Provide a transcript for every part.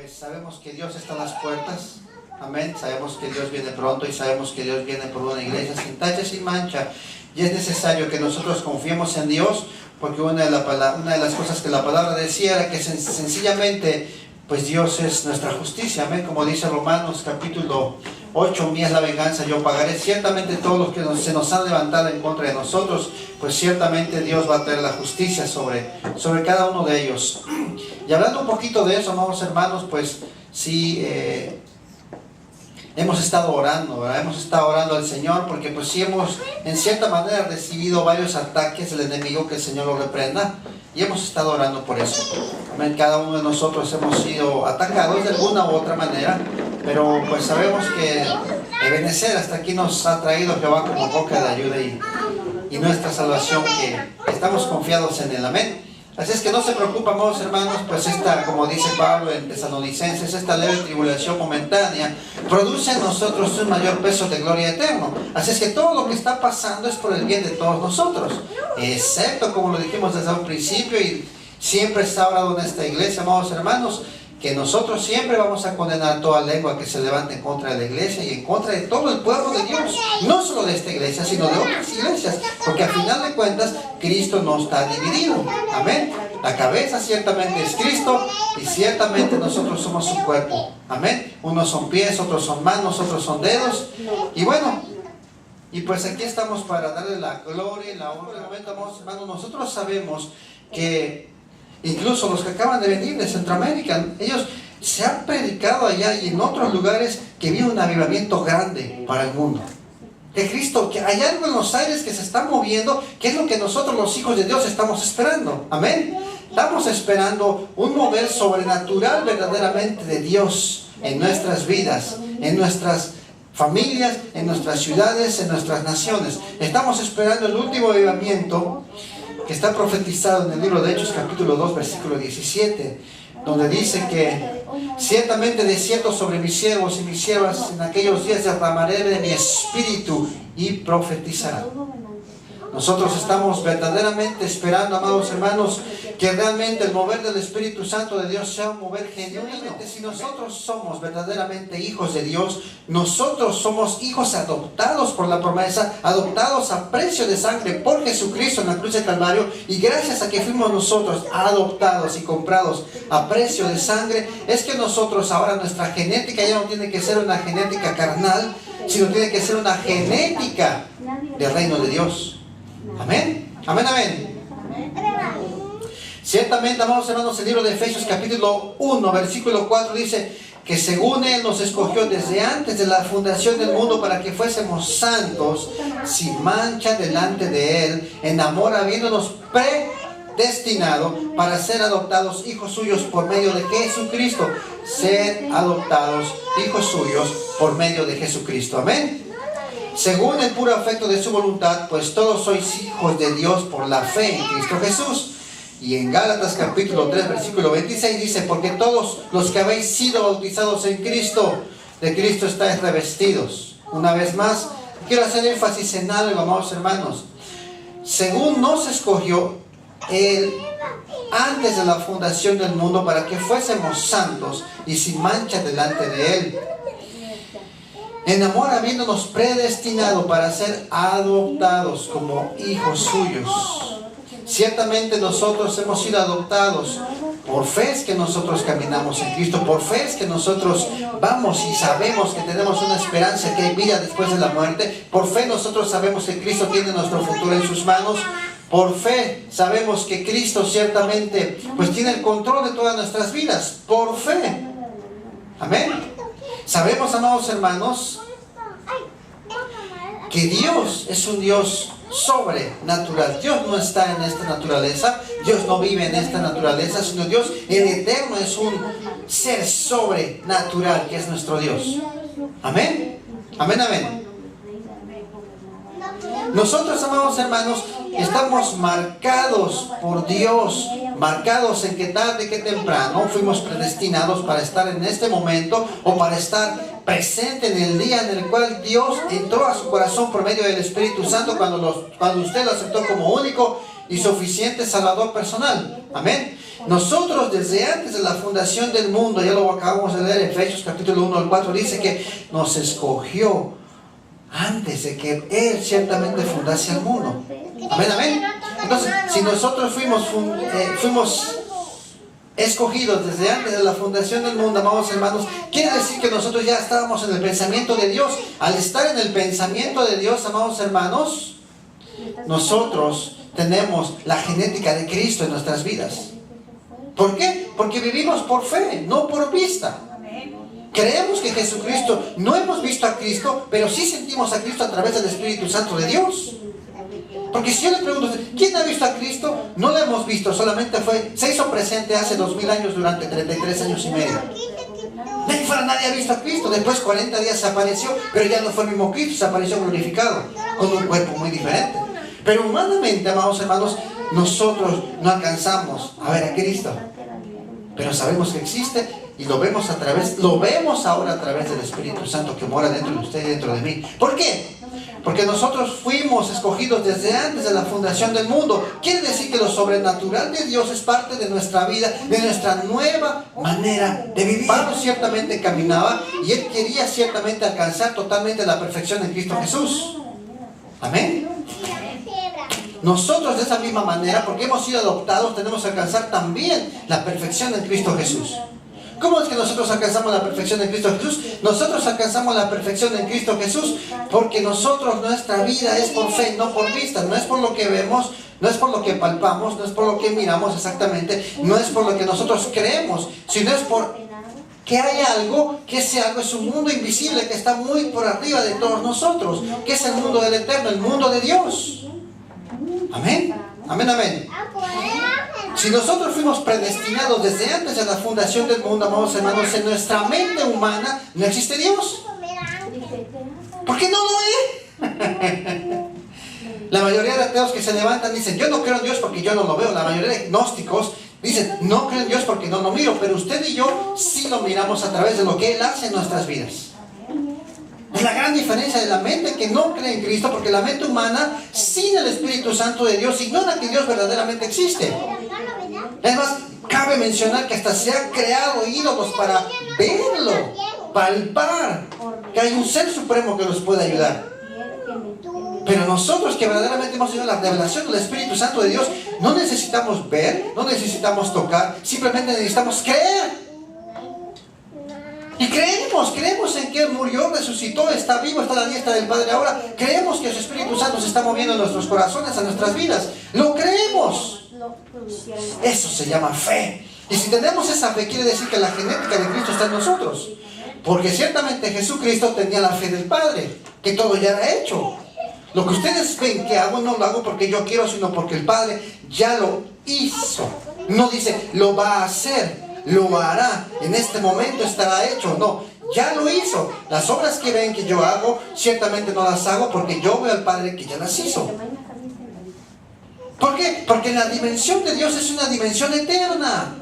pues sabemos que Dios está a las puertas. Amén. Sabemos que Dios viene pronto y sabemos que Dios viene por una iglesia sin tacha, sin mancha. Y es necesario que nosotros confiemos en Dios, porque una de las cosas que la palabra decía era que sencillamente, pues Dios es nuestra justicia. Amén. Como dice Romanos capítulo 8, mía es la venganza, yo pagaré. Ciertamente todos los que se nos han levantado en contra de nosotros, pues ciertamente Dios va a traer la justicia sobre cada uno de ellos. Y hablando un poquito de eso, amados hermanos, pues sí, hemos estado orando, ¿verdad? Hemos estado orando al Señor porque pues sí hemos en cierta manera recibido varios ataques del enemigo, que el Señor lo reprenda, y hemos estado orando por eso. Amén. Cada uno de nosotros hemos sido atacados de alguna u otra manera, pero pues sabemos que Ebenezer hasta aquí nos ha traído Jehová como boca de ayuda y nuestra salvación, que estamos confiados en Él. Amén. Así es que no se preocupen, amados hermanos, pues esta, como dice Pablo en Tesalonicenses, esta leve tribulación momentánea produce en nosotros un mayor peso de gloria eterno. Así es que todo lo que está pasando es por el bien de todos nosotros, excepto, como lo dijimos desde un principio y siempre está hablado en esta iglesia, amados hermanos, que nosotros siempre vamos a condenar toda lengua que se levante en contra de la iglesia y en contra de todo el pueblo de Dios, no solo de esta iglesia, sino de otras iglesias, porque a final de cuentas Cristo no está dividido. Amén. La cabeza ciertamente es Cristo y ciertamente nosotros somos su cuerpo. Amén. Unos son pies, otros son manos, otros son dedos. Y bueno, y pues aquí estamos para darle la gloria y la honra. De momento, amados hermanos, nosotros sabemos que incluso los que acaban de venir de Centroamérica, ellos se han predicado allá y en otros lugares que viene un avivamiento grande para el mundo. Que Cristo, que hay algo en los aires que se está moviendo, que es lo que nosotros los hijos de Dios estamos esperando. Amén. Estamos esperando un mover sobrenatural verdaderamente de Dios en nuestras vidas, en nuestras familias, en nuestras ciudades, en nuestras naciones. Estamos esperando el último avivamiento que está profetizado en el libro de Hechos capítulo 2 versículo 17, donde dice que ciertamente de cierto sobre mis siervos y mis siervas en aquellos días derramaré de mi espíritu y profetizarán. Nosotros estamos verdaderamente esperando, amados hermanos, que realmente el mover del Espíritu Santo de Dios sea un mover genuino. Si nosotros somos verdaderamente hijos de Dios, nosotros somos hijos adoptados por la promesa, adoptados a precio de sangre por Jesucristo en la cruz de Calvario, y gracias a que fuimos nosotros adoptados y comprados a precio de sangre, es que nosotros ahora nuestra genética ya no tiene que ser una genética carnal, sino tiene que ser una genética del reino de Dios. Amén, amén, amén. Ciertamente, amados hermanos, el libro de Efesios capítulo 1 versículo 4 dice que según Él nos escogió desde antes de la fundación del mundo para que fuésemos santos, sin mancha delante de Él, en amor, habiéndonos predestinado para ser adoptados hijos suyos por medio de Jesucristo. Ser adoptados hijos suyos por medio de Jesucristo. Amén. Según el puro afecto de su voluntad, pues todos sois hijos de Dios por la fe en Cristo Jesús. Y en Gálatas capítulo 3 versículo 26 dice, porque todos los que habéis sido bautizados en Cristo, de Cristo estáis revestidos. Una vez más, quiero hacer énfasis en algo, amados hermanos. Según nos escogió Él antes de la fundación del mundo para que fuésemos santos y sin mancha delante de Él, en amor habiéndonos predestinado para ser adoptados como hijos suyos. Ciertamente nosotros hemos sido adoptados. Por fe es que nosotros caminamos en Cristo. Por fe es que nosotros vamos y sabemos que tenemos una esperanza, que hay vida después de la muerte. Por fe nosotros sabemos que Cristo tiene nuestro futuro en sus manos. Por fe sabemos que Cristo ciertamente pues tiene el control de todas nuestras vidas. Por fe. Amén. Sabemos, amados hermanos, que Dios es un Dios sobrenatural. Dios no está en esta naturaleza, Dios no vive en esta naturaleza, sino Dios, el eterno, es un ser sobrenatural que es nuestro Dios. Amén, amén, amén. Nosotros, amados hermanos, estamos marcados por Dios, marcados en que tarde que temprano fuimos predestinados para estar en este momento o para estar presente en el día en el cual Dios entró a su corazón por medio del Espíritu Santo cuando usted lo aceptó como único y suficiente Salvador personal. Amén. Nosotros desde antes de la fundación del mundo, ya lo acabamos de leer, Efesios capítulo 1 al 4, dice que nos escogió antes de que Él ciertamente fundase el mundo. Amén, amén. Entonces, si nosotros fuimos escogidos desde antes de la fundación del mundo, amados hermanos, quiere decir que nosotros ya estábamos en el pensamiento de Dios. Al estar en el pensamiento de Dios, amados hermanos, nosotros tenemos la genética de Cristo en nuestras vidas. ¿Por qué? Porque vivimos por fe, no por vista. Creemos que Jesucristo, no hemos visto a Cristo, pero sí sentimos a Cristo a través del Espíritu Santo de Dios. Porque si yo le pregunto, ¿quién ha visto a Cristo? No lo hemos visto, solamente se hizo presente hace 2000 años durante 33 años y medio. Nadie ha visto a Cristo. Después 40 días se apareció, pero ya no fue el mismo Cristo, se apareció glorificado, con un cuerpo muy diferente. Pero humanamente, amados hermanos, nosotros no alcanzamos a ver a Cristo. Pero sabemos que existe y lo vemos ahora a través del Espíritu Santo que mora dentro de usted y dentro de mí. ¿Por qué? Porque nosotros fuimos escogidos desde antes de la fundación del mundo. Quiere decir que lo sobrenatural de Dios es parte de nuestra vida, de nuestra nueva manera de vivir. Pablo ciertamente caminaba y él quería ciertamente alcanzar totalmente la perfección en Cristo Jesús. Amén. Nosotros de esa misma manera, porque hemos sido adoptados, tenemos que alcanzar también la perfección en Cristo Jesús. ¿Cómo es que nosotros alcanzamos la perfección en Cristo Jesús? Nosotros alcanzamos la perfección en Cristo Jesús porque nuestra vida es por fe, no por vista. No es por lo que vemos, no es por lo que palpamos, no es por lo que miramos exactamente, no es por lo que nosotros creemos, sino es por que hay algo, que ese algo es un mundo invisible que está muy por arriba de todos nosotros, que es el mundo del eterno, el mundo de Dios. Amén, amén, amén. Si nosotros fuimos predestinados desde antes de la fundación del mundo, amados hermanos, en nuestra mente humana no existe Dios. ¿Por qué no lo es? La mayoría de ateos que se levantan dicen, yo no creo en Dios porque yo no lo veo. La mayoría de gnósticos dicen, no creo en Dios porque no lo miro. Pero usted y yo sí lo miramos a través de lo que Él hace en nuestras vidas. Es la gran diferencia de la mente que no cree en Cristo, porque la mente humana, sin el Espíritu Santo de Dios, ignora que Dios verdaderamente existe. Es más, cabe mencionar que hasta se han creado ídolos para verlo, palpar, que hay un ser supremo que nos puede ayudar. Pero nosotros que verdaderamente hemos tenido la revelación del Espíritu Santo de Dios, no necesitamos ver, no necesitamos tocar, simplemente necesitamos creer. Y creemos en que Él murió, resucitó, está vivo, está a la diestra del Padre ahora. Creemos que su Espíritu Santo se está moviendo en nuestros corazones, en nuestras vidas. Lo creemos. Eso se llama fe. Y si tenemos esa fe, quiere decir que la genética de Cristo está en nosotros. Porque ciertamente Jesucristo tenía la fe del Padre, que todo ya era hecho. Lo que ustedes ven que hago, no lo hago porque yo quiero, sino porque el Padre ya lo hizo. No dice, lo va a hacer. Lo hará, en este momento estará hecho. No, ya lo hizo. Las obras que ven que yo hago, ciertamente no las hago porque yo veo al Padre que ya las hizo. ¿Por qué? Porque la dimensión de Dios es una dimensión eterna.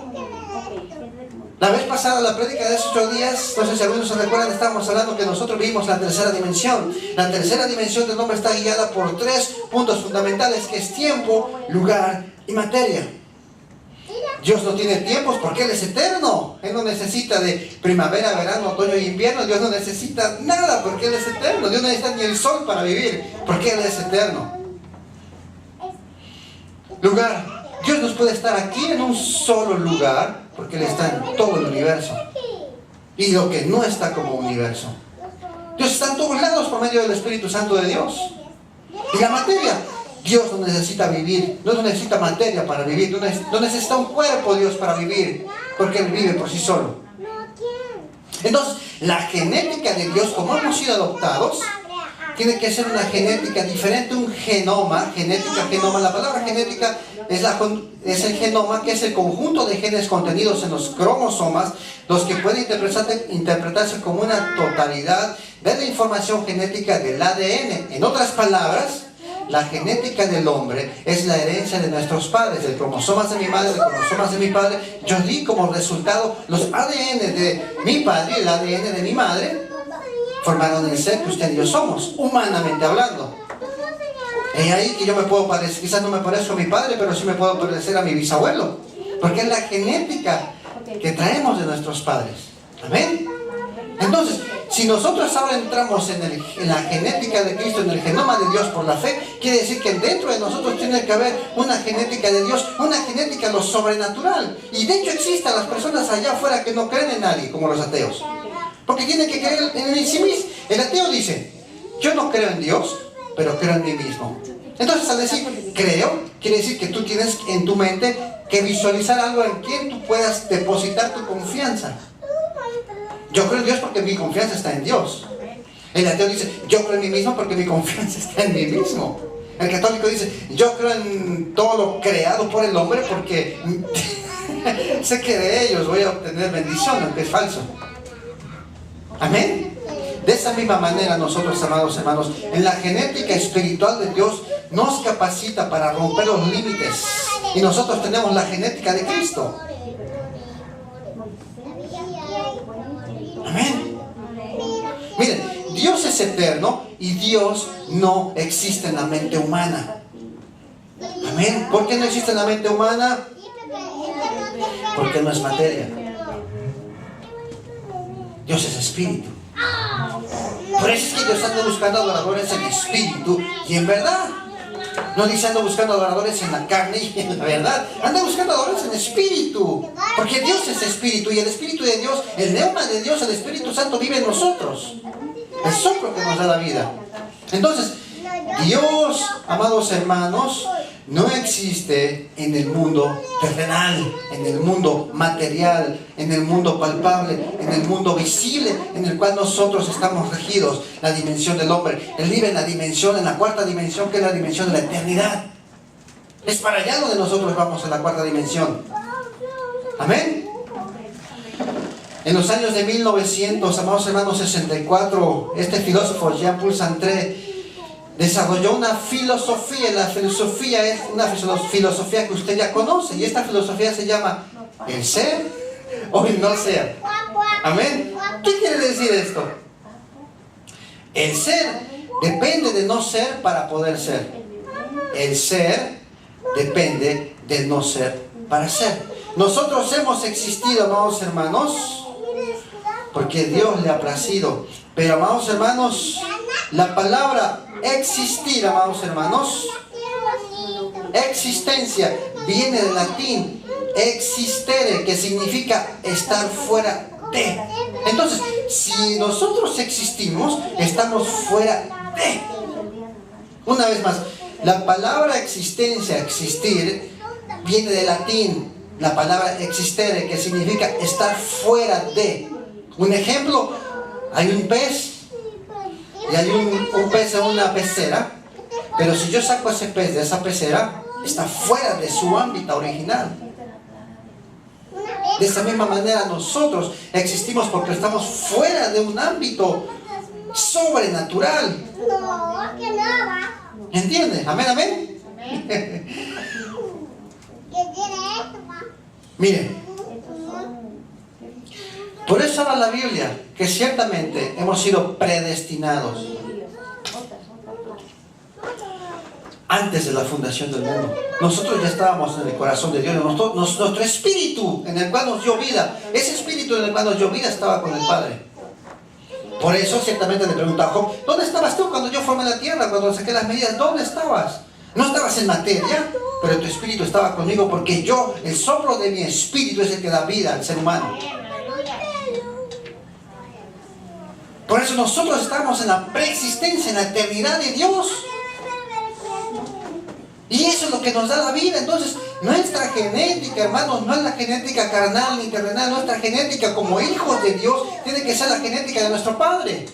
La vez pasada, la prédica de hace 8 días, no sé si algunos se recuerdan, estábamos hablando que nosotros vimos la tercera dimensión. La tercera dimensión del hombre está guiada por 3 puntos fundamentales, que es tiempo, lugar y materia. Dios no tiene tiempos porque Él es eterno. Él no necesita de primavera, verano, otoño y invierno. Dios no necesita nada porque Él es eterno. Dios no necesita ni el sol para vivir porque Él es eterno. Lugar. Dios nos puede estar aquí en un solo lugar porque Él está en todo el universo. Y lo que no está como universo. Dios está en todos lados por medio del Espíritu Santo de Dios. Y la materia. Dios no necesita vivir, no necesita materia para vivir, no necesita un cuerpo Dios para vivir, porque Él vive por sí solo. Entonces, la genética de Dios, como hemos sido adoptados, tiene que ser una genética diferente, un genoma, genoma. La palabra genética es el genoma, que es el conjunto de genes contenidos en los cromosomas, los que pueden interpretarse como una totalidad de la información genética del ADN. En otras palabras, la genética del hombre es la herencia de nuestros padres, de cromosomas de mi madre, de cromosomas de mi padre. Yo di como resultado los ADN de mi padre y el ADN de mi madre, formaron el ser que usted y yo somos, humanamente hablando. Es ahí que yo me puedo parecer, quizás no me parezco a mi padre, pero sí me puedo parecer a mi bisabuelo, porque es la genética que traemos de nuestros padres. Amén. Entonces, si nosotros ahora entramos en la genética de Cristo, en el genoma de Dios por la fe, quiere decir que dentro de nosotros tiene que haber una genética de Dios, una genética de lo sobrenatural. Y de hecho existen las personas allá afuera que no creen en nadie, como los ateos, porque tienen que creer en sí mismos. El ateo dice, yo no creo en Dios, pero creo en mí mismo. Entonces, al decir creo, quiere decir que tú tienes en tu mente que visualizar algo en quien tú puedas depositar tu confianza. Yo creo en Dios porque mi confianza está en Dios. El ateo dice, yo creo en mí mismo porque mi confianza está en mí mismo. El católico dice, yo creo en todo lo creado por el hombre porque sé que de ellos voy a obtener bendición, aunque es falso. Amén. De esa misma manera nosotros, amados hermanos, en la genética espiritual de Dios nos capacita para romper los límites. Y nosotros tenemos la genética de Cristo. Amén. Miren, Dios es eterno y Dios no existe en la mente humana. Amén. ¿Por qué no existe en la mente humana? Porque no es materia. Dios es espíritu. Por eso es que Dios anda buscando adoradores en espíritu y en verdad. No dice anda buscando adoradores en la carne y en la verdad. Anda buscando adoradores en espíritu. Porque Dios es espíritu y el espíritu de Dios, el neuma de Dios, el Espíritu Santo vive en nosotros. El soplo que nos da la vida. Entonces, Dios, amados hermanos, no existe en el mundo terrenal, en el mundo material, en el mundo palpable, en el mundo visible, en el cual nosotros estamos regidos, la dimensión del hombre. Él vive en la dimensión, en la cuarta dimensión, que es la dimensión de la eternidad. Es para allá donde nosotros vamos, en la cuarta dimensión. Amén. En los años de 1900, amados hermanos, 64, este filósofo Jean-Paul Sartre desarrolló una filosofía. La filosofía es una filosofía que usted ya conoce. Y esta filosofía se llama el ser o el no ser. Amén. ¿Qué quiere decir esto? El ser depende de no ser para poder ser. El ser depende de no ser para ser. Nosotros hemos existido, amados hermanos, porque Dios le ha placido. Pero, amados hermanos, la palabra existir, amados hermanos, existencia, viene del latín existere, que significa estar fuera de. Entonces, si nosotros existimos, estamos fuera de. Una vez más, la palabra existencia, existir, viene del latín, la palabra existere, que significa estar fuera de. Un ejemplo, hay un pez y hay un pez en una pecera, pero si yo saco ese pez de esa pecera, está fuera de su ámbito original. De esa misma manera nosotros existimos porque estamos fuera de un ámbito sobrenatural. ¿Entiendes? Amén, amén. Miren, por eso habla la Biblia que ciertamente hemos sido predestinados antes de la fundación del mundo. Nosotros ya estábamos en el corazón de Dios. Nuestro espíritu en el cual nos dio vida, ese espíritu en el cual nos dio vida estaba con el Padre. Por eso ciertamente le preguntaba a Job, ¿dónde estabas tú cuando yo formé la tierra? Cuando saqué las medidas, ¿dónde estabas? No estabas en materia, pero tu espíritu estaba conmigo, porque yo, el soplo de mi espíritu es el que da vida al ser humano. Por eso nosotros estamos en la preexistencia, en la eternidad de Dios. Y eso es lo que nos da la vida. Entonces, nuestra genética, hermanos, no es la genética carnal ni terrenal. Nuestra genética como hijos de Dios tiene que ser la genética de nuestro Padre.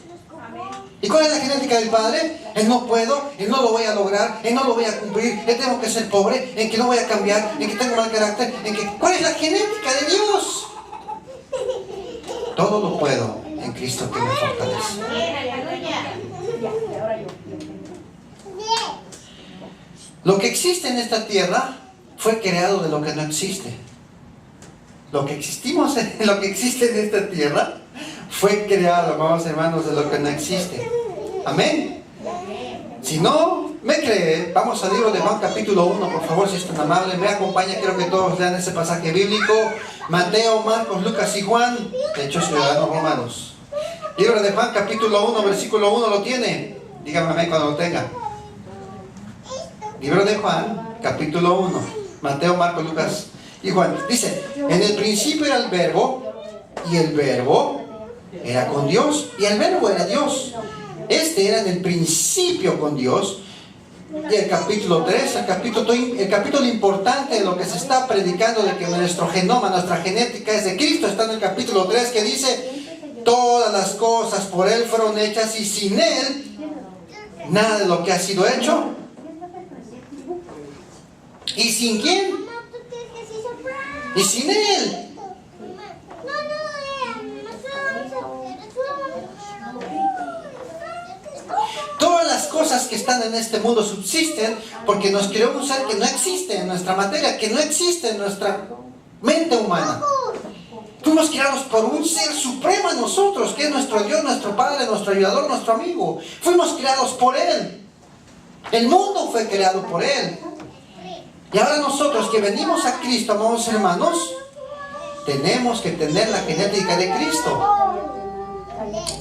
¿Y cuál es la genética del Padre? Él no puedo, Él no lo voy a lograr, Él no lo voy a cumplir, Él tengo que ser pobre, en que no voy a cambiar, en que tengo mal carácter, en que... ¿Cuál es la genética de Dios? Todo lo puedo en Cristo que me fortalece. Lo que existe en esta tierra fue creado de lo que no existe. Lo que existe en esta tierra fue creado, amados hermanos, de lo que no existe. Amén. Si no me cree, vamos al libro de Juan capítulo 1, por favor, si es tan amable, me acompaña. Quiero que todos lean ese pasaje bíblico. Mateo, Marcos, Lucas y Juan, de hecho ciudadanos romanos. Libro de Juan capítulo 1, versículo 1, ¿lo tiene? Dígame amén cuando lo tenga. Libro de Juan capítulo 1, Mateo, Marcos, Lucas y Juan. Dice, en el principio era el verbo, y el verbo era con Dios, y el verbo era Dios. Este era en el principio con Dios. Y el capítulo 3, el capítulo importante de lo que se está predicando, de que nuestro genoma, nuestra genética es de Cristo, está en el capítulo 3, que dice, todas las cosas por Él fueron hechas, y sin Él, nada de lo que ha sido hecho. ¿Y sin quién? Y sin Él. Todas las cosas que están en este mundo subsisten porque nos creó un ser que no existe en nuestra materia, que no existe en nuestra mente humana. Fuimos creados por un ser supremo en nosotros, que es nuestro Dios, nuestro Padre, nuestro ayudador, nuestro amigo. Fuimos creados por Él. El mundo fue creado por Él. Y ahora nosotros que venimos a Cristo, amados hermanos, tenemos que tener la genética de Cristo.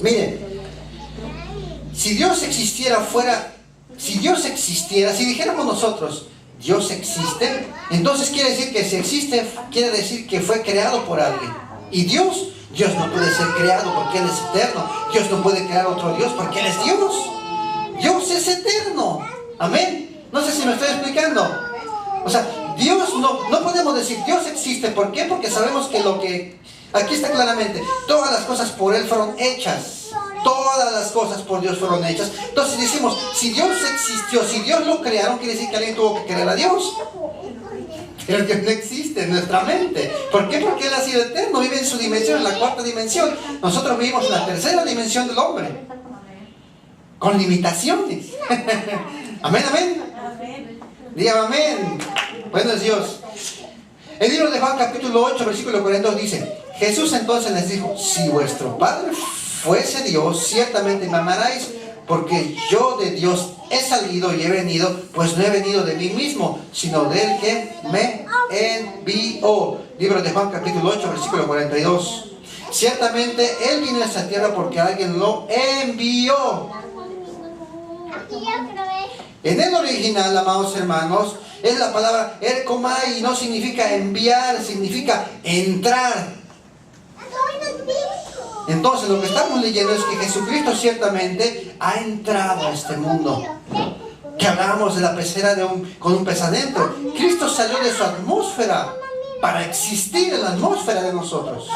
Miren, si Dios existiera si dijéramos nosotros, Dios existe, entonces quiere decir que si existe, quiere decir que fue creado por alguien. Y Dios no puede ser creado porque Él es eterno. Dios no puede crear otro Dios porque Él es Dios. Dios es eterno. Amén. No sé si me estoy explicando. O sea, Dios no podemos decir Dios existe. ¿Por qué? Porque sabemos que aquí está claramente, todas las cosas por Él fueron hechas. Todas las cosas por Dios fueron hechas. Entonces decimos, si Dios existió, si Dios lo crearon, quiere decir que alguien tuvo que crear a Dios. Pero Dios no existe en nuestra mente. ¿Por qué? Porque Él ha sido eterno, vive en su dimensión, en la cuarta dimensión. Nosotros vivimos en la tercera dimensión del hombre, con limitaciones. Amén, amén. Dígame amén. Bueno es Dios. El libro de Juan capítulo 8, versículo 42 dice, Jesús entonces les dijo, si vuestro Padre fuese Dios, ciertamente me amaráis, porque yo de Dios he salido y he venido, pues no he venido de mí mismo, sino del que me envió. Libro de Juan capítulo 8, versículo 42. Ciertamente Él vino a esta tierra porque alguien lo envió. En el original, amados hermanos, es la palabra erkomai, y no significa enviar, significa entrar. Entonces lo que estamos leyendo es que Jesucristo ciertamente ha entrado a este mundo. Que hablábamos de la pecera con un pez adentro. Cristo salió de su atmósfera para existir en la atmósfera de nosotros.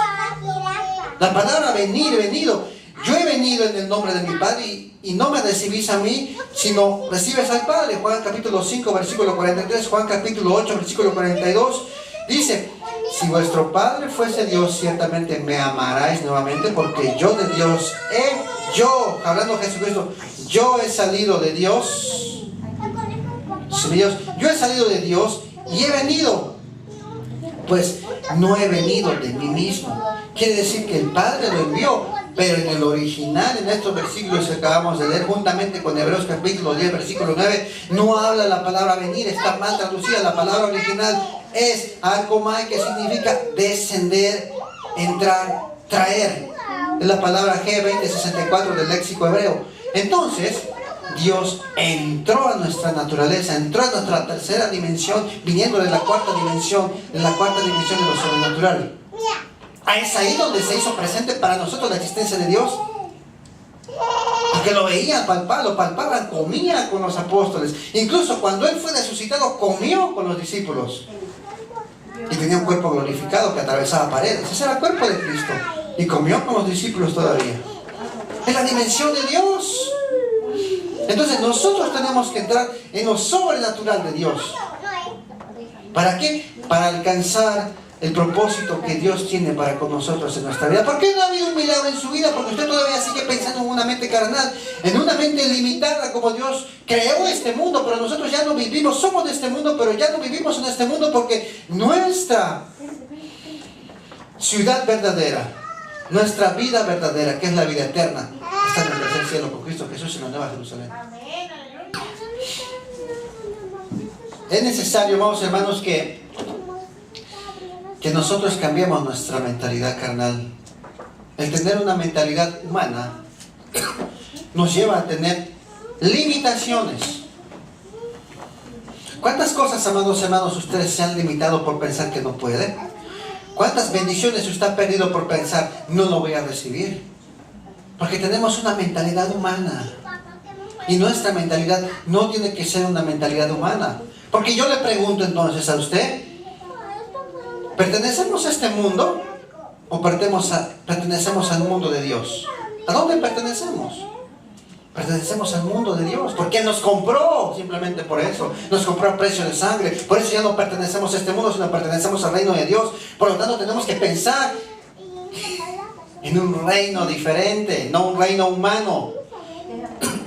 La palabra venir, venido. Yo he venido en el nombre de mi Padre y no me recibís a mí, sino recibes al Padre. Juan capítulo 5, versículo 43, Juan capítulo 8, versículo 42. Dice, si vuestro Padre fuese Dios, ciertamente me amaráis nuevamente, porque yo de Dios hablando de Jesucristo, yo he salido de Dios. Yo he salido de Dios y he venido. Pues no he venido de mí mismo. Quiere decir que el Padre lo envió. Pero en el original, en estos versículos que acabamos de leer, juntamente con Hebreos capítulo 10, versículo 9, no habla la palabra venir, está mal traducida. La palabra original es arkomai, que significa descender, entrar, traer. Es la palabra G2064 del léxico hebreo. Entonces, Dios entró a nuestra naturaleza, entró a nuestra tercera dimensión, viniendo de la cuarta dimensión, de lo sobrenatural. Es ahí donde se hizo presente para nosotros la existencia de Dios. Porque lo veían, lo palpaban, comía con los apóstoles. Incluso cuando Él fue resucitado, comió con los discípulos. Y tenía un cuerpo glorificado que atravesaba paredes. Ese era el cuerpo de Cristo. Y comió con los discípulos todavía. Es la dimensión de Dios. Entonces nosotros tenemos que entrar en lo sobrenatural de Dios. ¿Para qué? Para alcanzar el propósito que Dios tiene para con nosotros en nuestra vida. ¿Por qué no ha habido un milagro en su vida? Porque usted todavía sigue pensando en una mente carnal, en una mente limitada, como Dios creó este mundo, pero nosotros ya no vivimos, somos de este mundo, pero ya no vivimos en este mundo, porque nuestra ciudad verdadera, Nuestra vida verdadera, que es la vida eterna, está en el tercer cielo con Cristo Jesús en la Nueva Jerusalén. Es necesario, amados hermanos, que nosotros cambiemos nuestra mentalidad carnal. El tener una mentalidad humana nos lleva a tener limitaciones. ¿Cuántas cosas, amados hermanos, ustedes se han limitado por pensar que no pueden? ¿Cuántas bendiciones usted ha perdido por pensar no lo voy a recibir? Porque tenemos una mentalidad humana. Y nuestra mentalidad no tiene que ser una mentalidad humana. Porque yo le pregunto entonces a usted, ¿pertenecemos a este mundo o pertenecemos al mundo de Dios? ¿A dónde pertenecemos? Pertenecemos al mundo de Dios, porque Él nos compró, simplemente por eso. Nos compró a precio de sangre. Por eso ya no pertenecemos a este mundo, sino pertenecemos al reino de Dios. Por lo tanto, tenemos que pensar en un reino diferente, no un reino humano.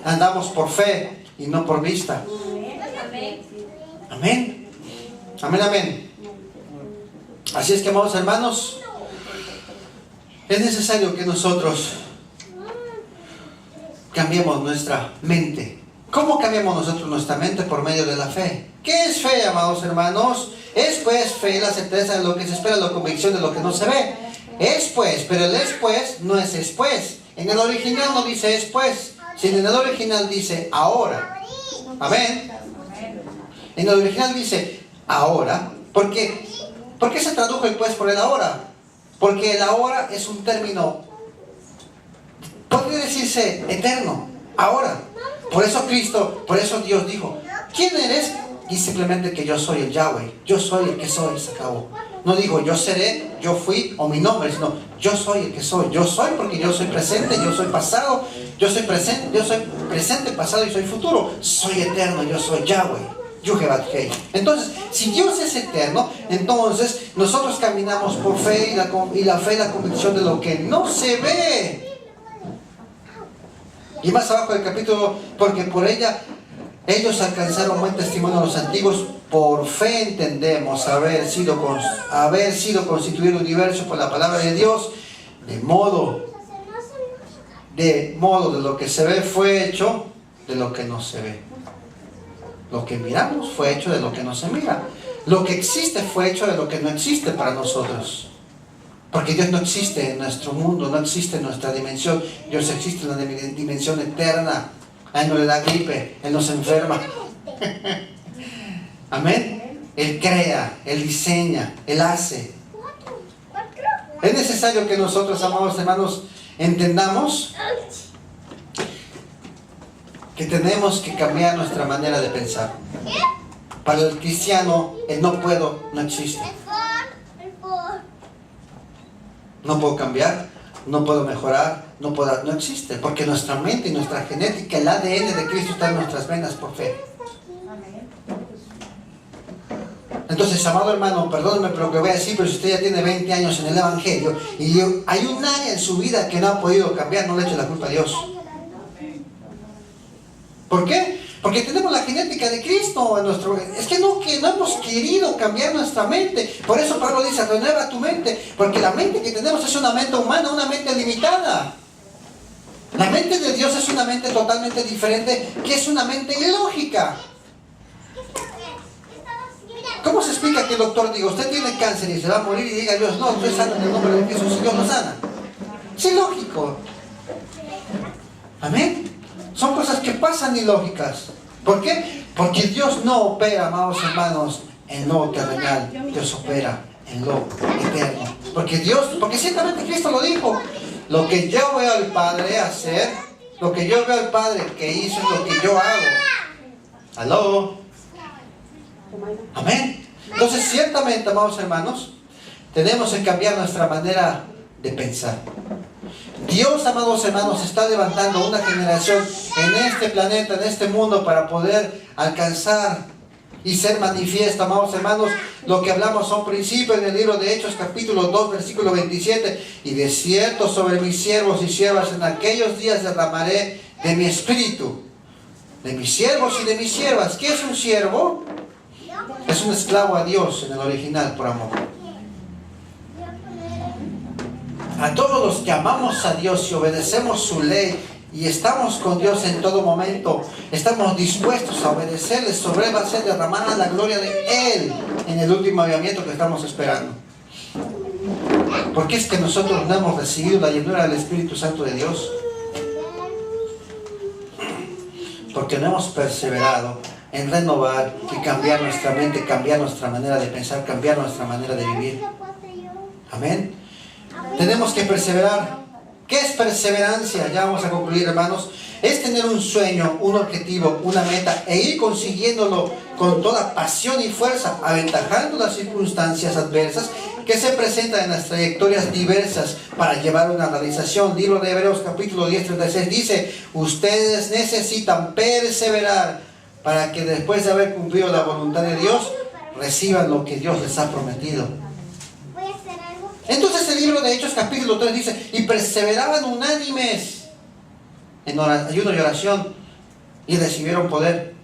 Andamos por fe y no por vista. Amén. Amén, amén. Así es que, amados hermanos, es necesario que nosotros cambiemos nuestra mente. ¿Cómo cambiamos nosotros nuestra mente? Por medio de la fe. ¿Qué es fe, amados hermanos? Es pues fe, la certeza de lo que se espera, la convicción de lo que no se ve. Es pues, pero el es pues no es después. En el original no dice es pues, sino en el original dice ahora. Amén. En el original dice ahora. ¿Por qué? ¿Por qué se tradujo el pues por el ahora? Porque el ahora es un término, podría decirse eterno, ahora. Por eso Cristo, por eso Dios dijo, ¿quién eres? Y simplemente que yo soy el Yahweh, yo soy el que soy, se acabó. No digo yo seré, yo fui o mi nombre, sino yo soy el que soy. Yo soy porque yo soy presente, yo soy pasado, yo soy presente, pasado y soy futuro. Soy eterno, yo soy Yahweh. Entonces, si Dios es eterno, entonces nosotros caminamos por fe y la fe y la convicción de lo que no se ve. Y más abajo del capítulo, porque por ella ellos alcanzaron buen testimonio a los antiguos. Por fe entendemos haber sido constituido el universo por la palabra de Dios, de modo de lo que se ve fue hecho de lo que no se ve. Lo que miramos fue hecho de lo que no se mira. Lo que existe fue hecho de lo que no existe para nosotros. Porque Dios no existe en nuestro mundo, no existe en nuestra dimensión. Dios existe en la dimensión eterna. A Él no le da gripe, Él no se enferma. Amén. Él crea, Él diseña, Él hace. Es necesario que nosotros, amados hermanos, entendamos que tenemos que cambiar nuestra manera de pensar. Para el cristiano, el no puedo no existe. No puedo cambiar, no puedo mejorar, no existe. Porque nuestra mente y nuestra genética, el ADN de Cristo está en nuestras venas por fe. Entonces, amado hermano, perdóneme por lo que voy a decir, pero si usted ya tiene 20 años en el Evangelio y hay un área en su vida que no ha podido cambiar, no le eche la culpa a Dios. ¿Por qué? Porque tenemos la genética de Cristo en nuestro... Es que no hemos querido cambiar nuestra mente. Por eso Pablo dice, renueva tu mente. Porque la mente que tenemos es una mente humana, una mente limitada. La mente de Dios es una mente totalmente diferente, que es una mente ilógica. ¿Cómo se explica que el doctor diga, usted tiene cáncer y se va a morir y diga Dios, no, estoy sano en el nombre de Jesús y Dios lo sana? Es ilógico. Amén. Son cosas que pasan ilógicas. ¿Por qué? Porque Dios no opera, amados hermanos, en lo terrenal. Dios opera en lo eterno. Porque ciertamente Cristo lo dijo. Lo que yo veo al Padre hacer, lo que yo veo al Padre que hizo es lo que yo hago. ¿Aló? Amén. Entonces, ciertamente, amados hermanos, tenemos que cambiar nuestra manera de pensar. Dios, amados hermanos, está levantando una generación en este planeta, en este mundo, para poder alcanzar y ser manifiesta, amados hermanos. Lo que hablamos son principios en el libro de Hechos, capítulo 2, versículo 27. Y de cierto sobre mis siervos y siervas en aquellos días derramaré de mi espíritu. De mis siervos y de mis siervas. ¿Qué es un siervo? Es un esclavo a Dios en el original, por amor. A todos los que amamos a Dios y obedecemos su ley y estamos con Dios en todo momento, estamos dispuestos a obedecerle, sobre Él va a ser derramada la gloria de Él en el último avivamiento que estamos esperando. Porque es que nosotros no hemos recibido la llenura del Espíritu Santo de Dios. Porque no hemos perseverado en renovar y cambiar nuestra mente, cambiar nuestra manera de pensar, cambiar nuestra manera de vivir. Amén. Tenemos que perseverar. ¿Qué es perseverancia? Ya vamos a concluir, hermanos. Es tener un sueño, un objetivo, una meta e ir consiguiéndolo con toda pasión y fuerza, aventajando las circunstancias adversas que se presentan en las trayectorias diversas para llevar una realización. Libro de Hebreos capítulo 10, 36 dice: ustedes necesitan perseverar para que después de haber cumplido la voluntad de Dios, reciban lo que Dios les ha prometido. Entonces el libro de Hechos capítulo 3 dice: y perseveraban unánimes en ayuno y oración y recibieron poder.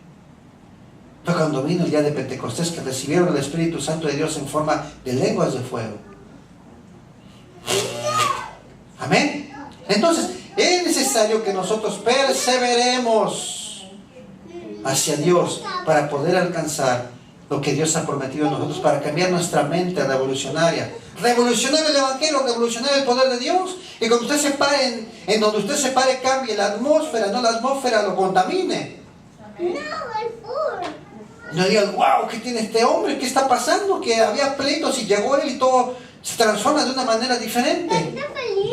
Fue cuando vino el día de Pentecostés que recibieron el Espíritu Santo de Dios en forma de lenguas de fuego. Amén. Entonces es necesario que nosotros perseveremos hacia Dios para poder alcanzar lo que Dios ha prometido a nosotros, para cambiar nuestra mente revolucionaria, revolucionar el Evangelio, revolucionar el poder de Dios. Y cuando usted se pare en donde usted se pare, cambie la atmósfera, no la atmósfera lo contamine. No digan: wow, ¿qué tiene este hombre? ¿Qué está pasando? Que había pleitos y llegó él y todo se transforma de una manera diferente.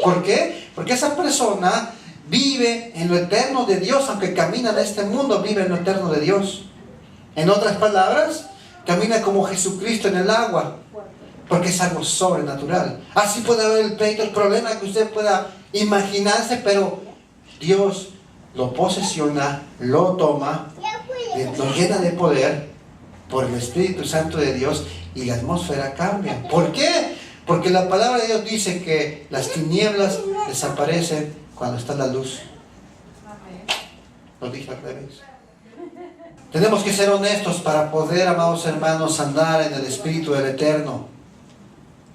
¿Por qué? Porque esa persona vive en lo eterno de Dios, aunque camina en este mundo, vive en lo eterno de Dios. En otras palabras, camina como Jesucristo en el agua, porque es algo sobrenatural. Así puede haber el pleito, el problema que usted pueda imaginarse, pero Dios lo posesiona, lo toma, lo llena de poder por el Espíritu Santo de Dios y la atmósfera cambia. ¿Por qué? Porque la palabra de Dios dice que las tinieblas desaparecen cuando está la luz. Lo dije al revés. Tenemos que ser honestos para poder, amados hermanos, andar en el Espíritu del Eterno.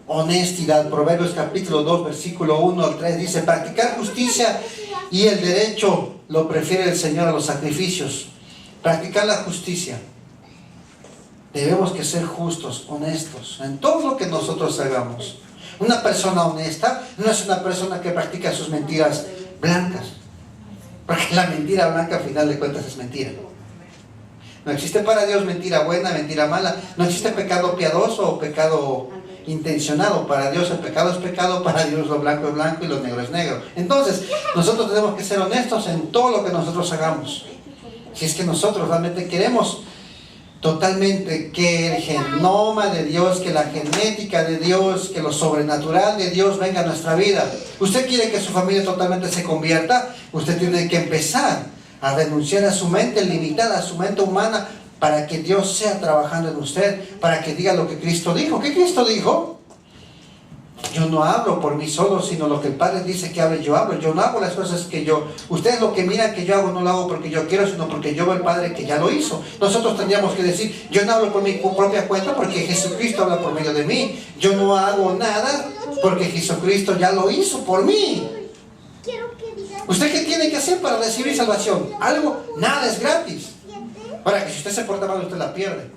Honestidad. Proverbios capítulo 2, versículo 1 al 3 dice: practicar justicia y el derecho lo prefiere el Señor a los sacrificios. Practicar la justicia. Debemos que ser justos, honestos en todo lo que nosotros hagamos. Una persona honesta no es una persona que practica sus mentiras blancas, porque la mentira blanca al final de cuentas es mentira. No existe para Dios mentira buena, mentira mala. No existe pecado piadoso o pecado intencionado. Para Dios el pecado es pecado, para Dios lo blanco es blanco y lo negro es negro. Entonces nosotros tenemos que ser honestos en todo lo que nosotros hagamos. Si es que nosotros realmente queremos totalmente que el genoma de Dios, que la genética de Dios, que lo sobrenatural de Dios venga a nuestra vida. Usted quiere que su familia totalmente se convierta, usted tiene que empezar a renunciar a su mente limitada, a su mente humana, para que Dios sea trabajando en usted, para que diga lo que Cristo dijo. ¿Qué Cristo dijo? Yo no hablo por mí solo, sino lo que el Padre dice que hable, yo hablo. Yo no hago las cosas que yo... Ustedes lo que miran que yo hago, no lo hago porque yo quiero, sino porque yo veo al Padre que ya lo hizo. Nosotros tendríamos que decir: yo no hablo por mi propia cuenta porque Jesucristo habla por medio de mí. Yo no hago nada porque Jesucristo ya lo hizo por mí. ¿Usted qué tiene que hacer para recibir salvación? Algo, nada es gratis. Ahora, que si usted se porta mal, usted la pierde.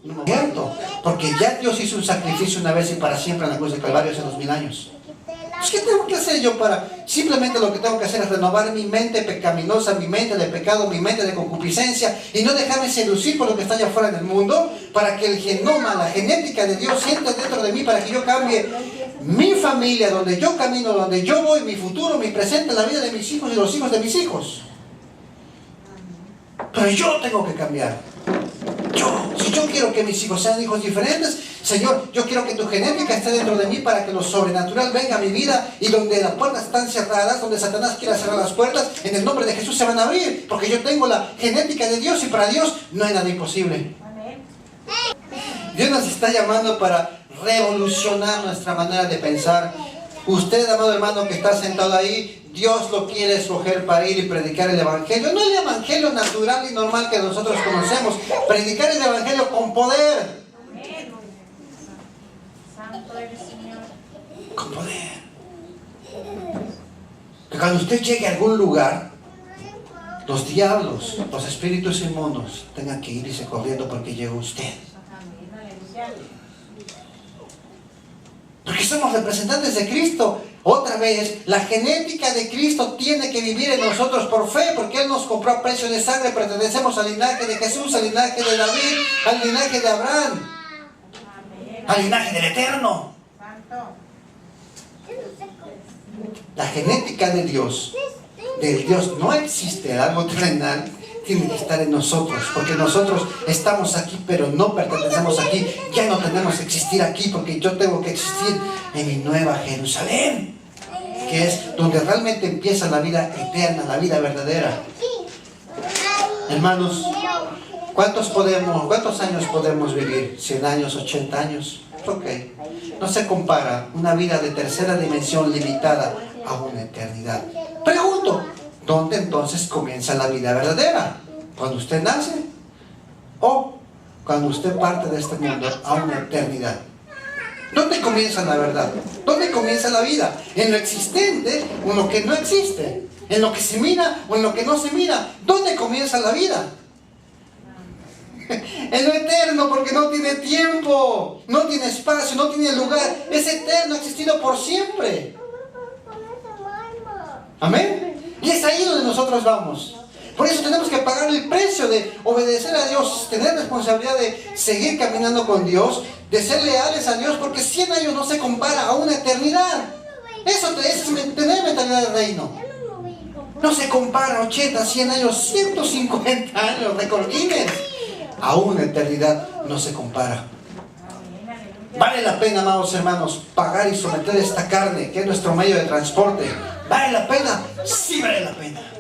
No, cierto, porque ya Dios hizo un sacrificio una vez y para siempre en la cruz de Calvario hace 2000 años. Pues, ¿qué tengo que hacer yo para...? Simplemente lo que tengo que hacer es renovar mi mente pecaminosa, mi mente de pecado, mi mente de concupiscencia, y no dejarme seducir por lo que está allá afuera en el mundo, para que el genoma, la genética de Dios sienta dentro de mí, para que yo cambie mi familia, donde yo camino, donde yo voy, mi futuro, mi presente, la vida de mis hijos y los hijos de mis hijos. Pero yo tengo que cambiar. Si yo quiero que mis hijos sean hijos diferentes, Señor, yo quiero que tu genética esté dentro de mí para que lo sobrenatural venga a mi vida, y donde las puertas están cerradas, donde Satanás quiera cerrar las puertas, en el nombre de Jesús se van a abrir, porque yo tengo la genética de Dios y para Dios no hay nada imposible. Dios nos está llamando para revolucionar nuestra manera de pensar. Usted, amado hermano que está sentado ahí, Dios lo quiere escoger para ir y predicar el Evangelio. No el Evangelio natural y normal que nosotros conocemos. Predicar el Evangelio con poder. Con poder. Que cuando usted llegue a algún lugar, los diablos, los espíritus inmundos tengan que irse corriendo porque llegó usted. Porque somos representantes de Cristo. Otra vez, la genética de Cristo tiene que vivir en nosotros por fe, porque Él nos compró a precio de sangre. Pertenecemos al linaje de Jesús, al linaje de David, al linaje de Abraham, al linaje del Eterno. La genética de Dios, del Dios no existe, algo terrenal, tiene que estar en nosotros, porque nosotros estamos aquí, pero no pertenecemos aquí. Ya no tenemos que existir aquí, porque yo tengo que existir en mi nueva Jerusalén, que es donde realmente empieza la vida eterna, la vida verdadera. Hermanos, ¿cuántos años podemos vivir? ¿100 años, 80 años? Ok. No se compara una vida de tercera dimensión limitada a una eternidad. Pregunto, ¿dónde entonces comienza la vida verdadera? ¿Cuando usted nace? ¿O cuando usted parte de este mundo a una eternidad? ¿Dónde comienza la verdad? ¿Dónde comienza la vida? ¿En lo existente o en lo que no existe? ¿En lo que se mira o en lo que no se mira? ¿Dónde comienza la vida? En lo eterno, porque no tiene tiempo, no tiene espacio, no tiene lugar. Es eterno, ha existido por siempre. Amén. Y es ahí donde nosotros vamos. Por eso tenemos que pagar el precio de obedecer a Dios, tener responsabilidad de seguir caminando con Dios, de ser leales a Dios, porque 100 años no se compara a una eternidad. Eso es tener mentalidad de reino. No se compara 80, 100 años, 150 años, récord Guinness. A una eternidad no se compara. Vale la pena, amados hermanos, pagar y someter esta carne, que es nuestro medio de transporte. ¿Vale la pena? Sí vale la pena.